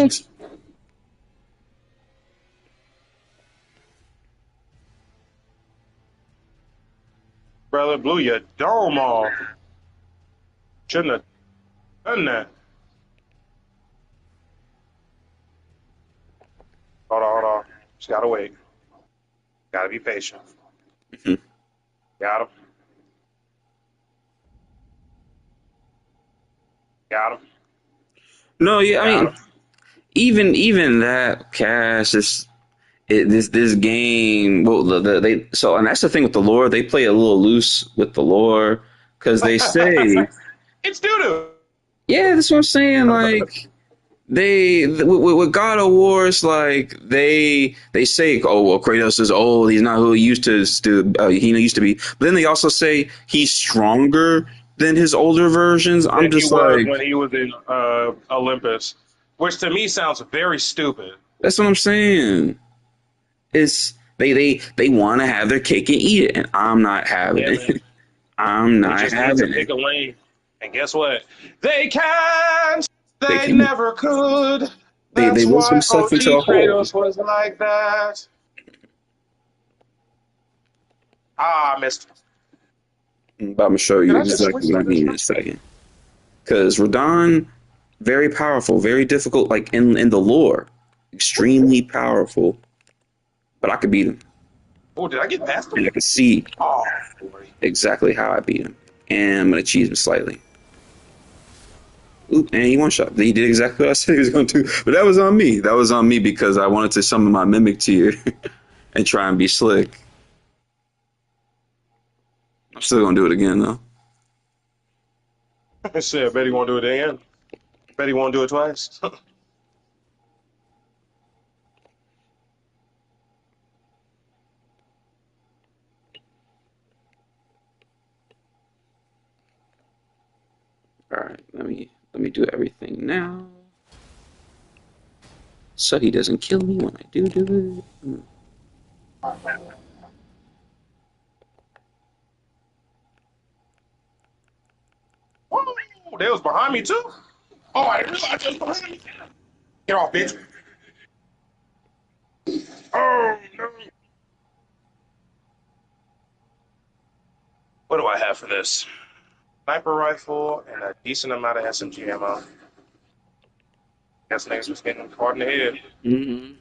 What? Brother blew your dome off. Shouldn't have done that. Hold on. Just gotta wait. Gotta be patient. Mhm. Got him. Got him. No, yeah, I Got mean, him. even that Cash is this game. Well, they so and that's the thing with the lore. They play a little loose with the lore because they say, It's doo yeah, that's what I'm saying. Like with God of War, it's like they say, oh well, Kratos is old. He's not who he used to. He used to be. But then they also say he's stronger than his older versions. I'm than he just was like, when he was in Olympus, which to me sounds very stupid. that's what I'm saying. It's they want to have their cake and eat it, and I'm not having Yeah, man. it. I'm They not just need to having pick it. a lane. And guess what? They can't. They They can never could. they That's work why themselves into OG a hole. Kratos was like that. Ah, I missed. But I'm gonna show Did you I just exactly switch what to I this? mean in a second. Because Radon, very powerful, very difficult, like in the lore, extremely powerful. But I could beat him, Oh, did I get past and him? I could see Oh, boy. exactly how I beat him. And I'm gonna cheese him slightly. Oop, and he one shot. He did exactly what I said he was going to. But that was on me. That was on me because I wanted to summon my mimic tier and try and be slick. I'm still gonna do it again though. I said, bet he won't do it again. Bet he won't do it twice. All right, let me do everything now, so he doesn't kill me when I do it. Whoa, they was behind me too. Oh, I didn't realize they was behind me. Get off, bitch. Oh no. What do I have for this? Sniper rifle and a decent amount of SMG ammo. Guess niggas was getting caught in the head. Mm-hmm.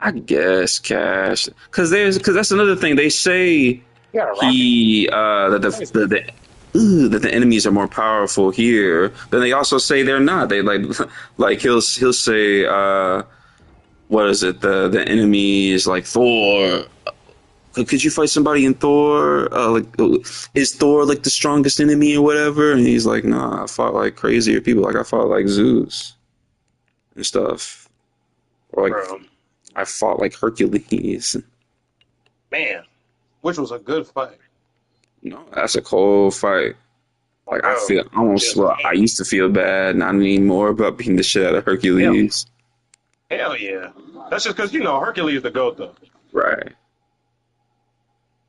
I guess Cash, because that's another thing they say You got a rocket? he that Crazy. that the enemies are more powerful here. Then they also say they're not. They like he'll say what is it the enemy is like Thor. Could you fight somebody in Thor? Is Thor like the strongest enemy or whatever? And he's like, nah, I fought like crazier people. Like I fought like Zeus and stuff, or like Bro, I fought like Hercules. man, which was a good fight. No, that's a cold fight. Oh, Like I bro, feel almost just well, I used to feel bad, not anymore about beating the shit out of hell, Hercules. hell yeah. That's just because Hercules the goat though. Right.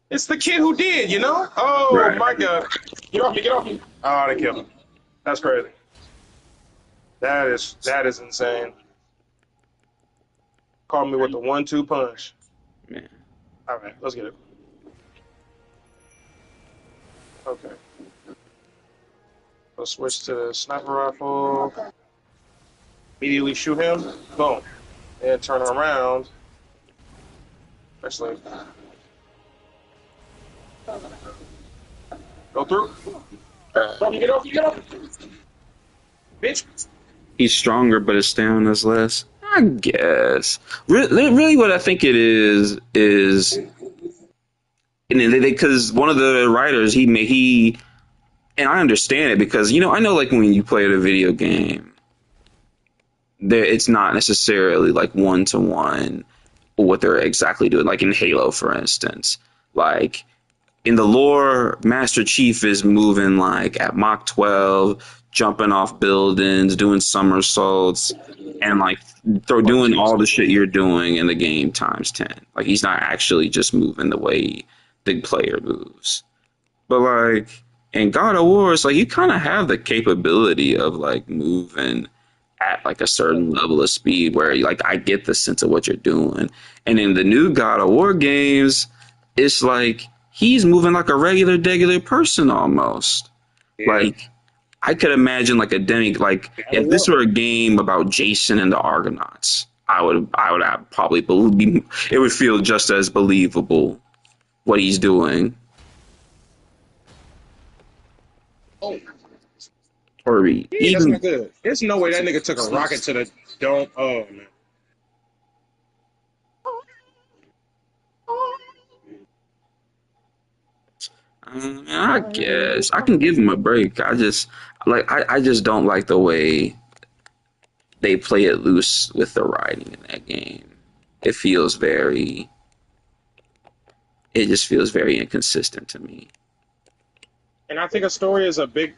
It's the kid who did, you know. Oh Right. my god, get off me, get off me. Oh, they killed him. That's crazy. That is insane. Call me with the 1-2 punch. Man. All right, let's get it. Okay. Let's switch to sniper rifle. Immediately shoot him. Boom. And turn around. Actually, go through. Get off, get off. Bitch. He's stronger, but his stamina's less. I guess. Really, what I think it is, and because one of the writers he, and I understand it because I know like when you play a video game, there it's not necessarily like one to one what they're exactly doing. Like in Halo, for instance, like in the lore, Master Chief is moving like at Mach 12, jumping off buildings, doing somersaults, and like they're doing all the shit you're doing in the game times 10. Like he's not actually just moving the way the player moves. But like in God of War, it's like you kind of have the capability of like moving at like a certain level of speed where like I get the sense of what you're doing. And in the new God of War games, it's like he's moving like a regular person almost. Yeah. Like I could imagine like a demi like God of if this War. were a game about Jason and the Argonauts, I would have probably believe it would feel just as believable what he's doing. Oh, Or yeah, that's even not good. There's no way that nigga took a rocket to the dome. Oh man. I guess I can give him a break. I just don't like the way they play it loose with the writing in that game. It feels very it just feels very inconsistent to me. And I think the story is a big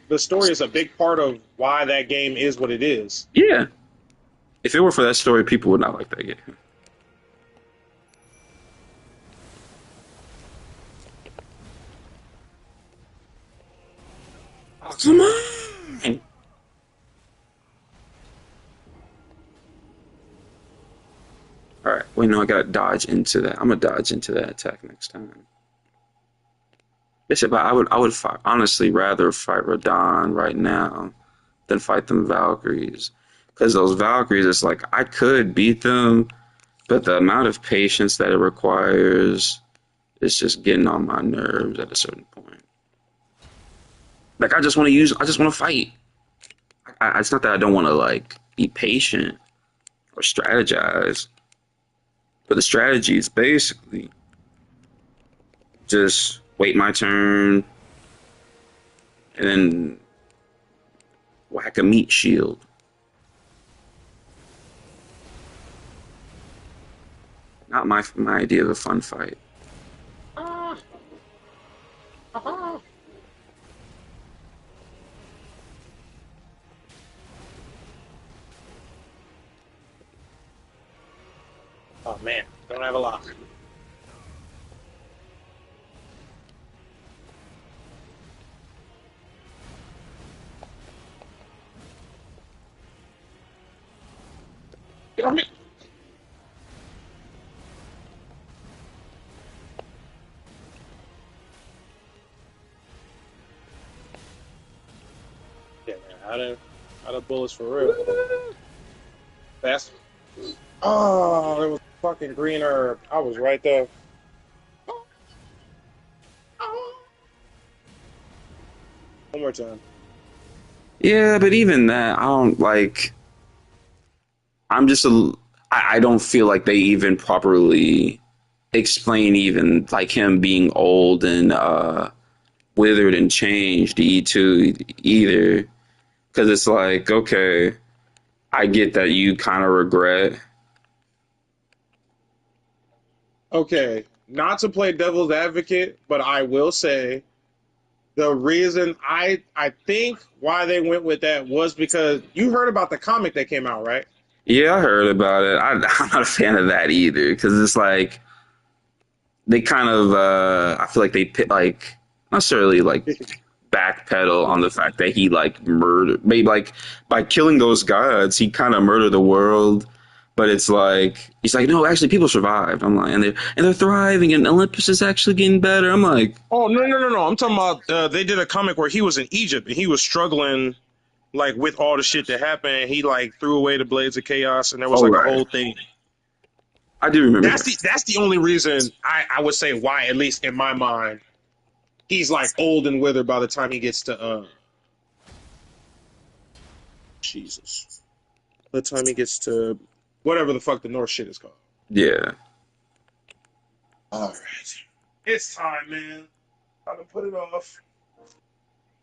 part of why that game is what it is. Yeah. If it were for that story, people would not like that game. Oh, come on. All right. Wait, no, I gotta dodge into that. I'm gonna dodge into that attack next time. But I would fight, honestly rather fight Radon right now than fight them Valkyries. Because those Valkyries, it's like I could beat them, but the amount of patience that it requires is just getting on my nerves at a certain point. Like I just want to fight. It's not that I don't want to like be patient or strategize, but the strategy is basically just wait my turn and then whack a meat shield. Not my idea of a fun fight. Ah, ah. Oh man, don't have a lock. Get off me. Yeah, man, out of bullets for real. Fast. Oh, it was fucking green herb. I was right there. One more time. Yeah, but even that, I don't like. I'm just a. I don't feel like they even properly explain even like him being old and withered and changed E2 either. Because it's like, okay, I get that you kind of regret. Okay, not to play devil's advocate, but I will say the reason I think why they went with that was because you heard about the comic that came out, right? Yeah, I heard about it. I'm not a fan of that either because it's like they kind of I feel like they pit like not necessarily like backpedal on the fact that he like murdered maybe like by killing those gods he kind of murdered the world, but it's like he's like no actually people survived. I'm like and they're thriving and Olympus is actually getting better. I'm like Oh no! I'm talking about they did a comic where he was in Egypt and he was struggling like with all the shit that happened. He like threw away the blades of chaos and there was oh like a right, whole thing. I do remember that. That's the only reason I would say why, at least in my mind, he's like old and withered by the time he gets to Jesus. By the time he gets to whatever the fuck the North shit is called. Yeah, All right. It's time, man. I'm gonna put it off.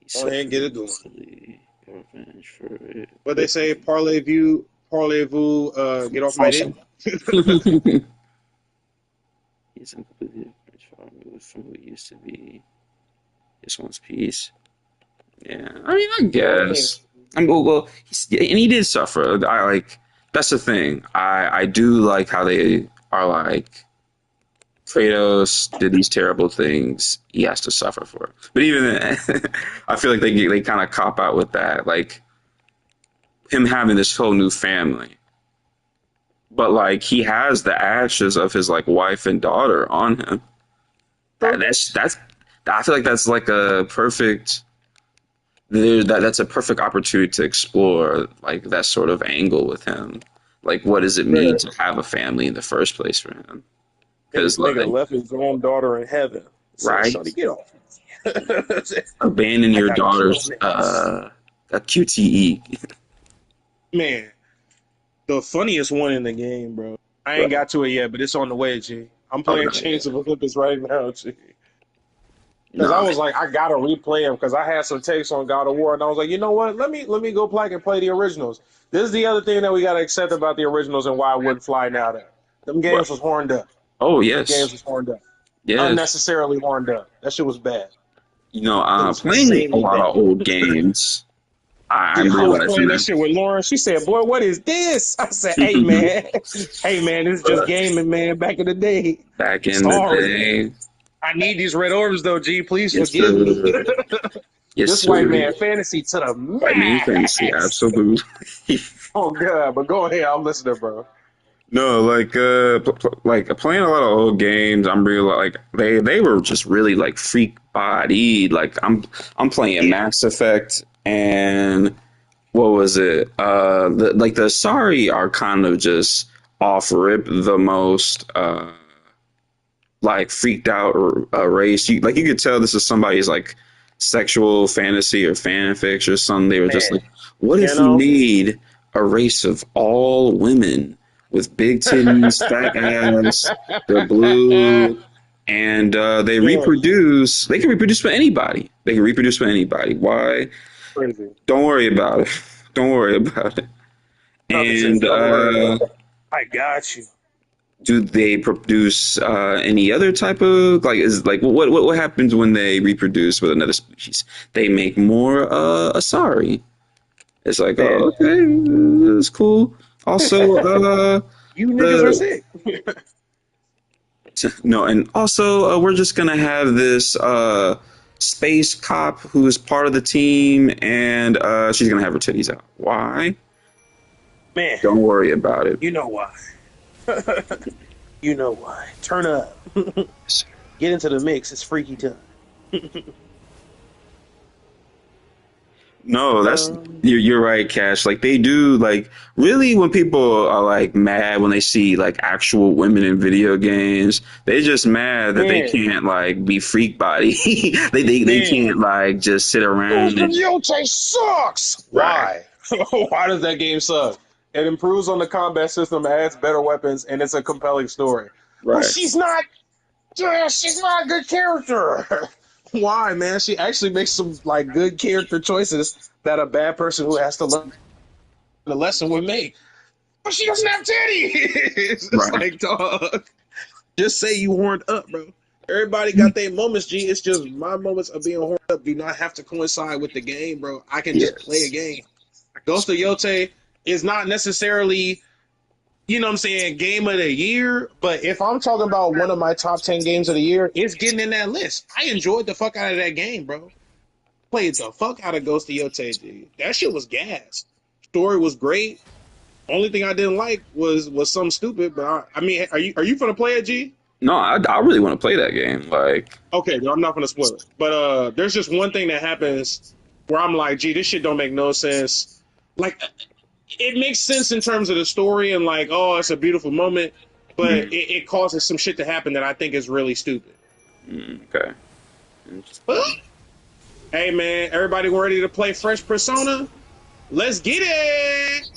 he Go ahead and get it going. successfully revenge for it. What they say, parlez-vous, get off my dick. He's completely removed from who he used to be. This one's piece. Yeah, I mean, I guess. I mean, well, and he did suffer. I like that's the thing. I do like how they are like Kratos did these terrible things. He has to suffer for it. But even then, I feel like they kind of cop out with that. Like him having this whole new family. But like he has the ashes of his like wife and daughter on him. That's I feel like that's like a perfect that's a perfect opportunity to explore like that sort of angle with him. Like what does it mean Yeah. to have a family in the first place for him? Because Nigga like left his own daughter in heaven. Said, right, "Shorty, get off." abandon I your gotta kill daughter's niggas. a QTE. Man, the funniest one in the game, bro. I ain't Right. got to it yet, but it's on the way, G. I'm Oh playing no, yeah. Chains of Olympus right now, G. Because I No, was like, I gotta replay them because I had some takes on God of War, and I was like, you know what? Let me go back and play the originals. This is the other thing that we gotta accept about the originals and why I wouldn't fly now. That them what? games was horned up. Oh Games yes, was horned up. yes. Unnecessarily horned up. That shit was bad. You know, It was playing a insanely lot bad. of old games. I'm Yeah, I was realizing playing that that. shit with Lauren. She said, "Boy, what is this?" I said, "Hey man, hey man, this is just gaming, man. Back in the day. Back in the Sorry, day, I need these red orbs though. G, please yes forgive me. sir, yes This white sir. man fantasy to the White man fantasy, max." absolutely. Oh god, but go ahead. I'm listening, bro. No, like like playing a lot of old games. I'm real like they were just really like freak bodied. Like I'm playing Yeah, Mass Effect and what was it? Like the Sorry are kind of just off rip the most. Like freaked out race. You could tell this is somebody's like sexual fantasy or fanfics or something. They were just man. like, what You if we know, made a race of all women with big titties, fat ass, they're blue, and they yeah, reproduce. They can reproduce with anybody. They can reproduce with anybody. Why? crazy. Don't worry about it. Don't worry about it. Nothing says And don't worry about it. I got you. do they produce any other type of like is like what happens when they reproduce with another species? They make more Asari. It's like Man, oh okay, that's cool. Also you niggas are the sick. no and also we're just gonna have this space cop who is part of the team and she's gonna have her titties out. Why? Man, Don't worry about it. you know why. You know why. Turn up. Get into the mix. It's freaky time. No, that's Um, you're right, Cash. Like they do like really when people are like mad when they see like actual women in video games, they just mad that they man, can't like be freak body. They man. can't like just sit Ghost around of and Yote sucks. right, Why? Why does that game suck? It improves on the combat system, adds better weapons, and it's a compelling story. But right. she's not. Yeah, she's not a good character. Why, man? She actually makes some like good character choices that a bad person who has to learn the lesson would make. But she doesn't have titties. It's Right. like, dog. Just say you horned up, bro. Everybody got their moments, G. It's just my moments of being horned up do not have to coincide with the game, bro. I can just play a Yes. game. Ghost of Yote is not necessarily, you know what I'm saying, game of the year, but if I'm talking about one of my top 10 games of the year, it's getting in that list. I enjoyed the fuck out of that game, bro. Played the fuck out of Ghost of Yote, G. That shit was gas. Story was great. Only thing I didn't like was something stupid, but I mean, are you gonna play it, G? No, I really want to play that game. Like Okay, I'm not gonna spoil it. But there's just one thing that happens where I'm like, gee, this shit don't make no sense. Like it makes sense in terms of the story and like, oh, it's a beautiful moment, but mm, it causes some shit to happen that I think is really stupid. okay. But, hey man, everybody ready to play Fresh Persona? Let's get it.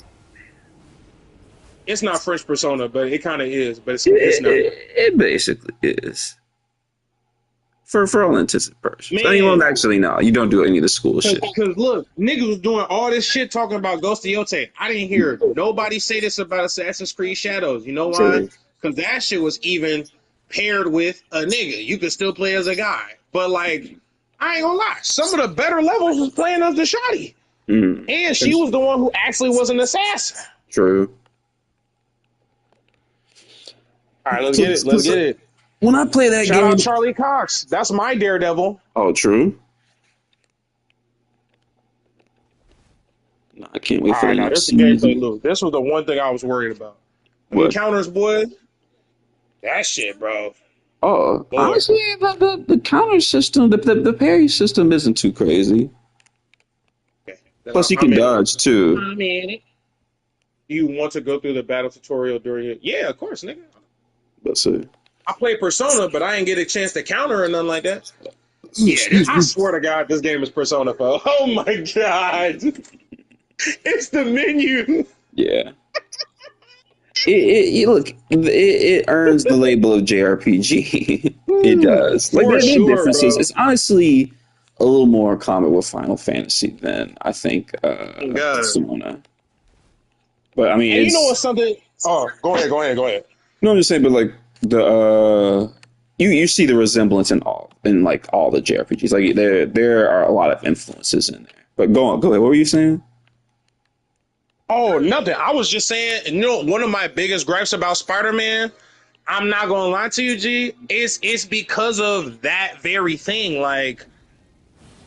It's not Fresh Persona, but it kind of is. But it's not. It basically is. For all intents and purposes. I mean, well, Man, actually, no, you don't do any of the school shit. Cause look, niggas was doing all this shit talking about Ghost of Yote. I didn't hear nobody say this about Assassin's Creed Shadows. You know why? True. Cause that shit was even paired with a nigga. You could still play as a guy. But like, I ain't gonna lie, some of the better levels was playing as the shotty. Mm, And she was the one who actually was an assassin. true. All right, let's So, get it. Let's get so it. when I play that Shout game, out Charlie Cox. That's my Daredevil. oh, true. No, can't wait All for the right, now next this is a gameplay season. loop. This was the one thing I was worried about. Them What? counters, boy. That shit, bro. Oh, Lord. honestly, the counter system, the parry system isn't too crazy. Okay. Plus, you can I'm in it. dodge too. I'm in it. You want to go through the battle tutorial during it? Yeah, of course, nigga. Let's see. I play Persona, but I didn't get a chance to counter or nothing like that. Yeah, I swear to God, this game is Persona 4. Oh my God. It's the menu. Yeah. Look, it earns the label of JRPG. It does. Like For there are sure, differences. bro. It's honestly a little more common with Final Fantasy than I think God. Persona. But I mean, And you know it's what's something? Oh, go ahead. no, I'm just saying. But like the you see the resemblance in like all the JRPGs. Like there are a lot of influences in there. But go ahead. What were you saying? Oh, nothing. I was just saying, you know, one of my biggest gripes about Spider-Man, I'm not gonna lie to you, G, it's because of that very thing. Like,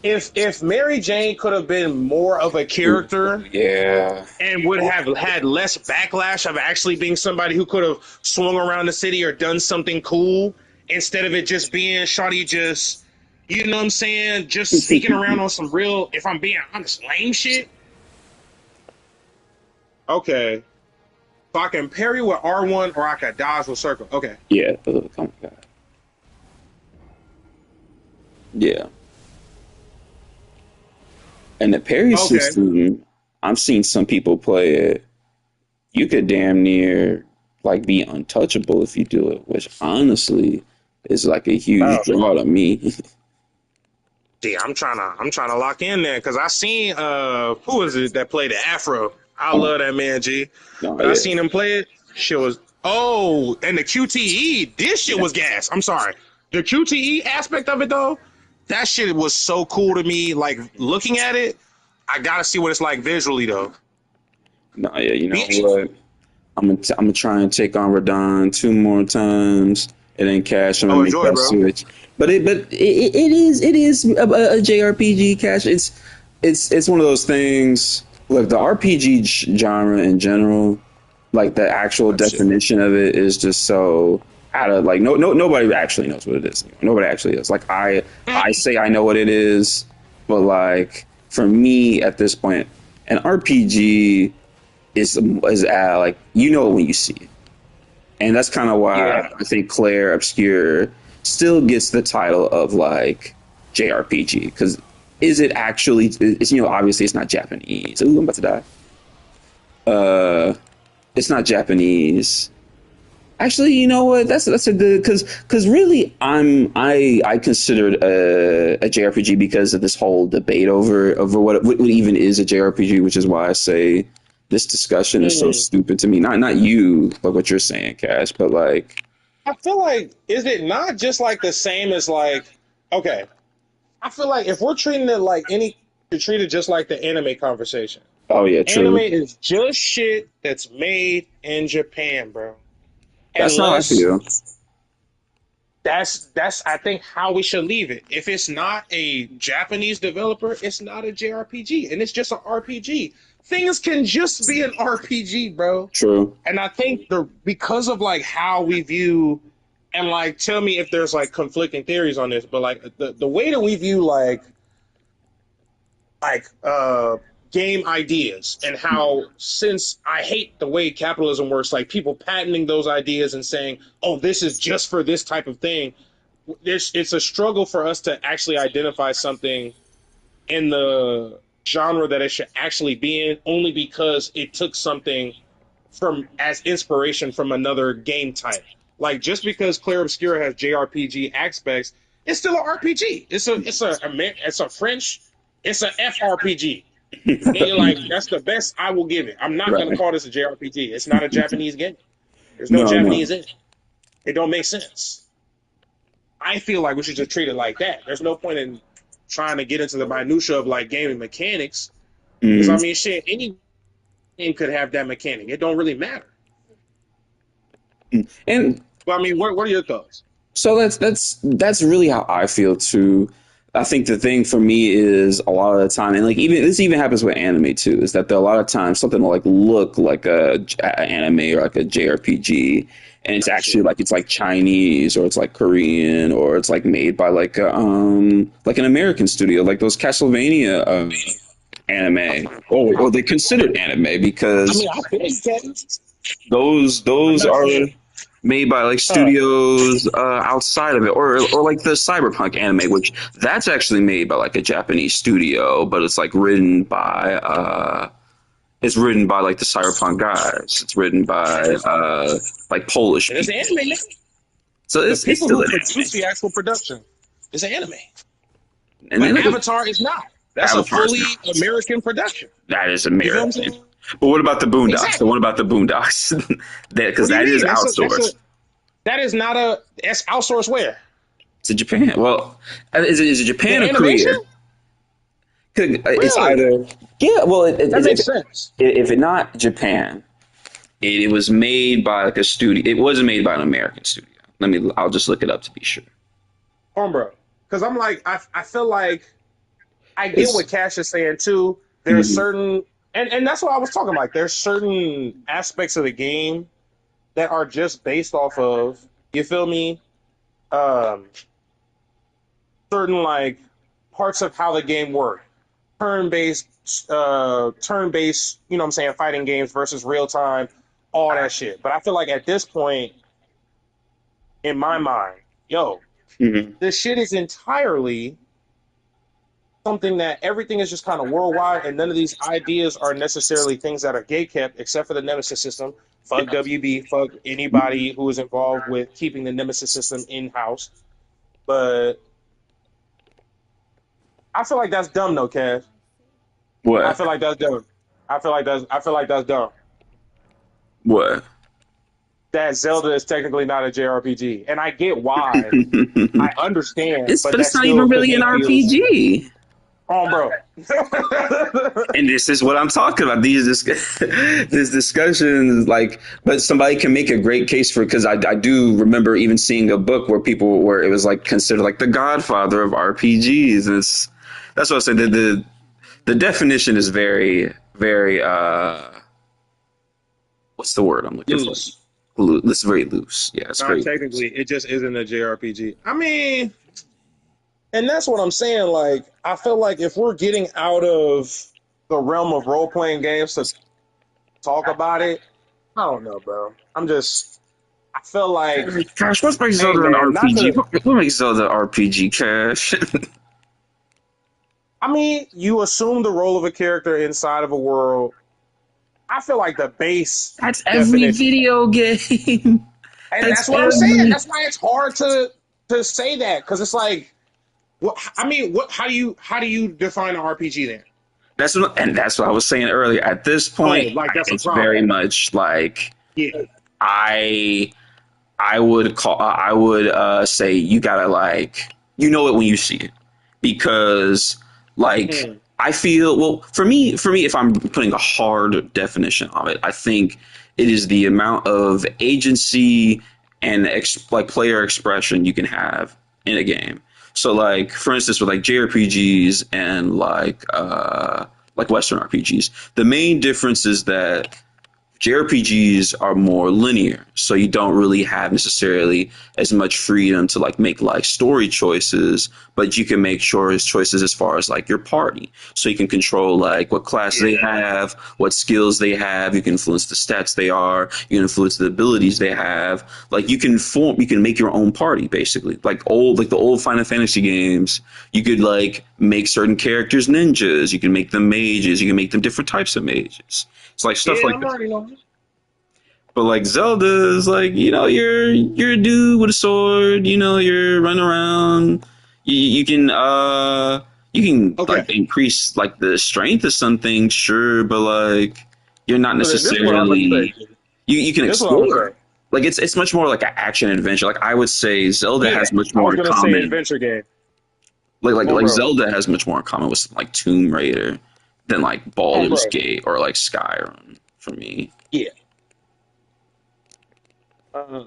if Mary Jane could have been more of a Ooh, character yeah. and would have had less backlash of actually being somebody who could have swung around the city or done something cool instead of it just being Shawty just, you know what I'm saying, just sneaking around on some real, if I'm being honest, lame shit. Okay. So I can parry with R1 or I can dodge with circle. Okay. Yeah. Oh my God. Yeah. And the parry Okay. system, I'm seeing some people play it. You could damn near like be untouchable if you do it, which honestly is like a huge Oh. draw to me. Yeah, I'm trying to lock in there because I seen who is it that played the Afro? I Oh, love that man, G. no, But I yeah, seen him play it. Shit was and the QTE, this shit yeah. was gas. I'm sorry. The QTE aspect of it though, that shit was so cool to me. Like looking at it, I gotta see what it's like visually though. No, yeah. You know Bitch. what? I'm gonna try and take on Radon two more times and then cash. I'm gonna Oh, make enjoy, that bro. switch. But it is a JRPG cash. It's one of those things. Look, the RPG genre in general, like the actual That shit. definition of it is just so out of like nobody actually knows what it is anymore. Nobody actually is. Like I say I know what it is, but like for me at this point, an RPG is like you know it when you see it, and that's kind of why Yeah. I think Claire Obscure still gets the title of like JRPG because is it actually? It's obviously it's not Japanese. Ooh, I'm about to die. Uh, it's not Japanese. Actually, you know what? That's a good because really I consider it a JRPG because of this whole debate over what even is a JRPG, which is why I say this discussion is so Mm. stupid to me. Not you, like what you're saying, Cash, but like I feel like is it not just like the same as like okay. I feel like if we're treating it like any to treat it just like the anime conversation. oh yeah, Anime true. is just shit that's made in Japan, bro. That's how I Unless feel. that's I think how we should leave it. If it's not a Japanese developer, it's not a JRPG, and it's just an RPG. Things can just be an RPG, bro. True. And I think the because of like how we view and like tell me if there's like conflicting theories on this, but like the way that we view like game ideas and how since I hate the way capitalism works, like people patenting those ideas and saying, "Oh, this is just for this type of thing." It's a struggle for us to actually identify something in the genre that it should actually be in, only because it took something from as inspiration from another game type. Like just because Claire Obscura has JRPG aspects, it's still an RPG. It's a French, it's a FRPG. And you're like, that's the best I will give it. I'm not gonna Right. call this a JRPG. It's not a Japanese game. There's no No, no. Japanese in it. It don't make sense. I feel like we should just treat it like that. There's no point in trying to get into the minutia of like gaming mechanics. Because I Mm. mean shit, any game could have that mechanic. It don't really matter. And But I mean, what are your thoughts? so that's really how I feel too. I think the thing for me is a lot of the time, and like even this even happens with anime too, is that there are a lot of times something will like look like a anime or like a JRPG, and it's actually Absolutely. like Chinese or it's like Korean or it's like made by like an American studio, like those Castlevania anime, or they considered anime I because mean, I feel you, Kevin. I'm those not are saying. made by like Uh, studios outside of it, or like the cyberpunk anime, which that's actually made by like a Japanese studio, but it's written by like the cyberpunk guys. It's written by like Polish and it's people, an anime, nigga. so The it's people still who an produce anime, the actual production is an anime. and But then like Avatar is not. That's a Avatar's fully not. American production. That is You feel what I'm American. saying? But what about the Boondocks? So Exactly. what about the Boondocks? That What because do you that is mean? outsourced That is not a that's outsourced where? to Japan. Well, is it The Japan or animation? Korea? It's Really? either yeah. Well, That makes sense. if it not Japan, it was made by like a studio. It wasn't made by an American studio. I'll just look it up to be sure. Bro. Because I'm like, I feel like I get It's what Cash is saying too. There's mhm. certain and that's what I was talking about. There's certain aspects of the game that are just based off of, you feel me? Um certain like parts of how the game works. Turn based, you know what I'm saying, fighting games versus real time, all that shit. But I feel like at this point, in my mind, yo, Mhm. this shit is entirely something that everything is just kind of worldwide, and none of these ideas are necessarily things that are gate kept, except for the Nemesis system. Fuck WB, fuck anybody who is involved with keeping the Nemesis system in house. But I feel like that's dumb, though, Cash. I What feel like that's dumb. I feel like that's dumb. what? That Zelda is technically not a JRPG, and I get why. I understand, It's but but that it's not still even to really an me feels RPG. bro. And this is what I'm talking about. These discussions, like, but somebody can make a great case for it because I do remember even seeing a book where it was like considered like the godfather of RPGs. And that's what I said. The definition is very what's the word I'm looking for? Loose. It's very loose. Yeah, it's Not very technically, it just isn't a JRPG. I mean, and that's what I'm saying. Like, I feel like if we're getting out of the realm of role playing games to talk about it, I don't know, bro. I feel like, Cash, what makes hey, Zelda an man, not RPG? to, What makes Zelda RPG, Cash? I mean, you assume the role of a character inside of a world. I feel like the base That's every definition. video game. And That's that's what I'm saying. every That's why it's hard to say that because it's like, what I mean, what how do you define an RPG then? that's what I was saying earlier. At this Oh, point, like that's a it's problem. very much like Yeah. I I would say you gotta like you know it when you see it because like Mm. I feel well for me if I'm putting a hard definition of it, I think it is the amount of agency and like player expression you can have in a game. So like for instance with like JRPGs and like Western RPGs, the main difference is that JRPGs are more linear, so you don't really have necessarily as much freedom to like make like story choices, but you can make choices as far as like your party. So you can control like what class they Yeah. have, what skills they have. You can influence the stats they are. You can influence the abilities they have. Like you can make your own party basically. Like the old Final Fantasy games, you could like make certain characters ninjas. You can make them mages. You can make them different types of mages. It's like stuff Yeah, like I'm that. already knowing. But like Zelda is like, you're a dude with a sword, you're running around. You can you can Okay. like increase like the strength of some things, sure, but like you're not So then this is what I'm gonna say. necessarily you can This is what I'm gonna explore. say. Like it's much more like an action adventure. Like I would say Zelda Yeah. has much I more was in gonna say common. adventure game. Like Bro. Zelda has much more in common with like Tomb Raider than like Baldur's Bro. Gate or like Skyrim for me. Yeah. Uh,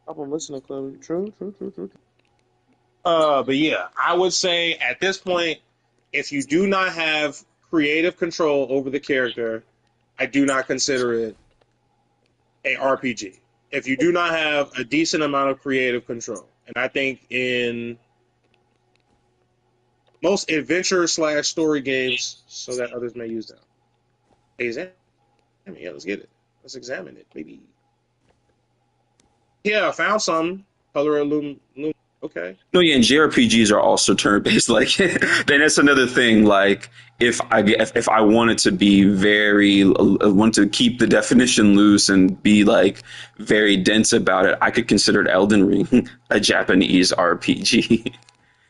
I'm listening, Chloe. True. But yeah, I would say at this point, if you do not have creative control over the character, I do not consider it a RPG. If you do not have a decent amount of creative control, and I think in most adventure slash story games, so that others may use them. Examine, yeah, let's get it. Let's examine it, maybe. Yeah, I found some color okay. No, yeah, and JRPGs are also turn based. Like, then that's another thing. Like, if I wanted to be very want to keep the definition loose and be like very dense about it, I could consider Elden Ring a Japanese RPG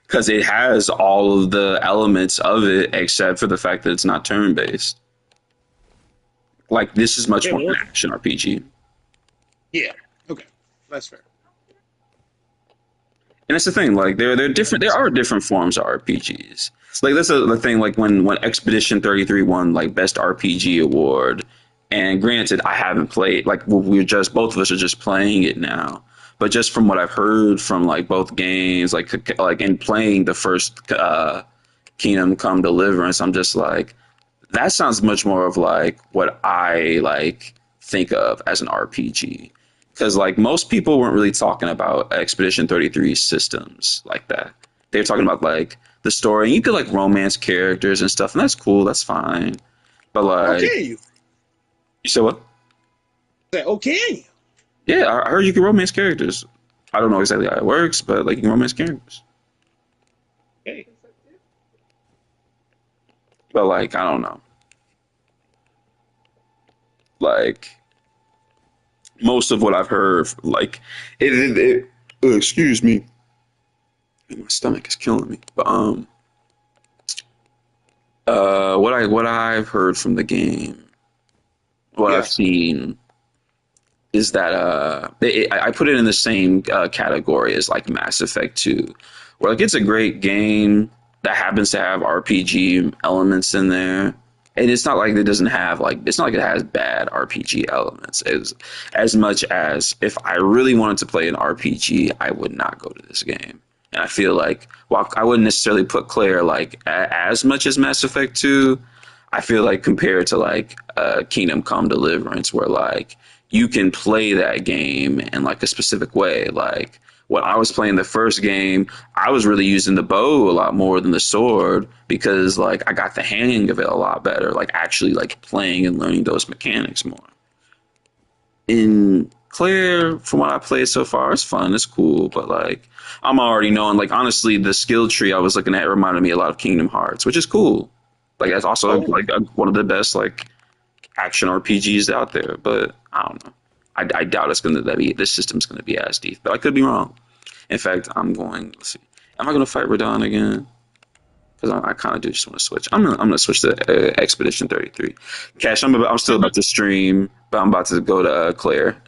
because it has all of the elements of it except for the fact that it's not turn based. Like, this is much Yeah, more an more, action RPG. yeah, okay, that's fair. And that's the thing. Like they're different. There are different forms of RPGs. Like that's the thing. Like when Expedition 33 won like Best RPG award. And granted, I haven't played. Like we're just both of us are just playing it now. But just from what I've heard from like both games, like in playing the first Kingdom Come Deliverance, I'm just like that sounds much more of like what I like think of as an RPG. Because like most people weren't really talking about Expedition 33 systems like that. They were talking about like the story. And you could like romance characters and stuff, and that's cool. That's fine. But like, Okay, you you said what? say okay. Yeah, I heard you can romance characters. I don't know exactly how it works, but like you can romance characters. Okay. But like, I don't know. Like most of what I've heard, like excuse me, my stomach is killing me. But what I've heard from the game, what I've Yeah. seen is that I put it in the same category as like Mass Effect 2, where like it's a great game that happens to have RPG elements in there. And it's not like it doesn't have like it's not like it has bad RPG elements as much as if I really wanted to play an RPG, I would not go to this game. And I feel like while I wouldn't necessarily put Claire like as much as Mass Effect 2, I feel like compared to like Kingdom Come Deliverance, where like you can play that game in like a specific way. Like when I was playing the first game, I was really using the bow a lot more than the sword because like I got the hang of it a lot better. Like actually like playing and learning those mechanics more. In Claire, from what I played so far, it's fun, it's cool, but like I'm already knowing like honestly the skill tree I was looking at reminded me a lot of Kingdom Hearts, which is cool. Like that's also Oh, like one of the best like action RPGs out there, but I don't know. I doubt it's gonna be this system's gonna be as deep, but I could be wrong. In fact, I'm going. Let's see. Am I gonna fight Radon again? Because I kind of do just want to switch. I'm gonna switch to Expedition 33. Cash. I'm still about to stream, but I'm about to go to Claire.